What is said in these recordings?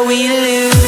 we lose.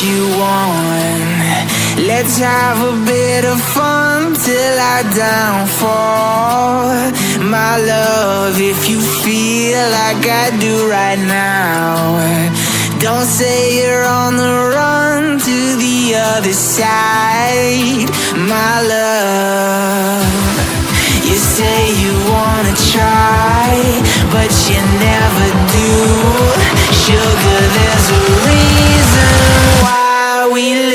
You want. Let's have a bit of fun till I downfall. My love, if you feel like I do right now, don't say you're on the run to the other side. My love, you say you wanna try, but you never do. Sugar, there's a reason why we live.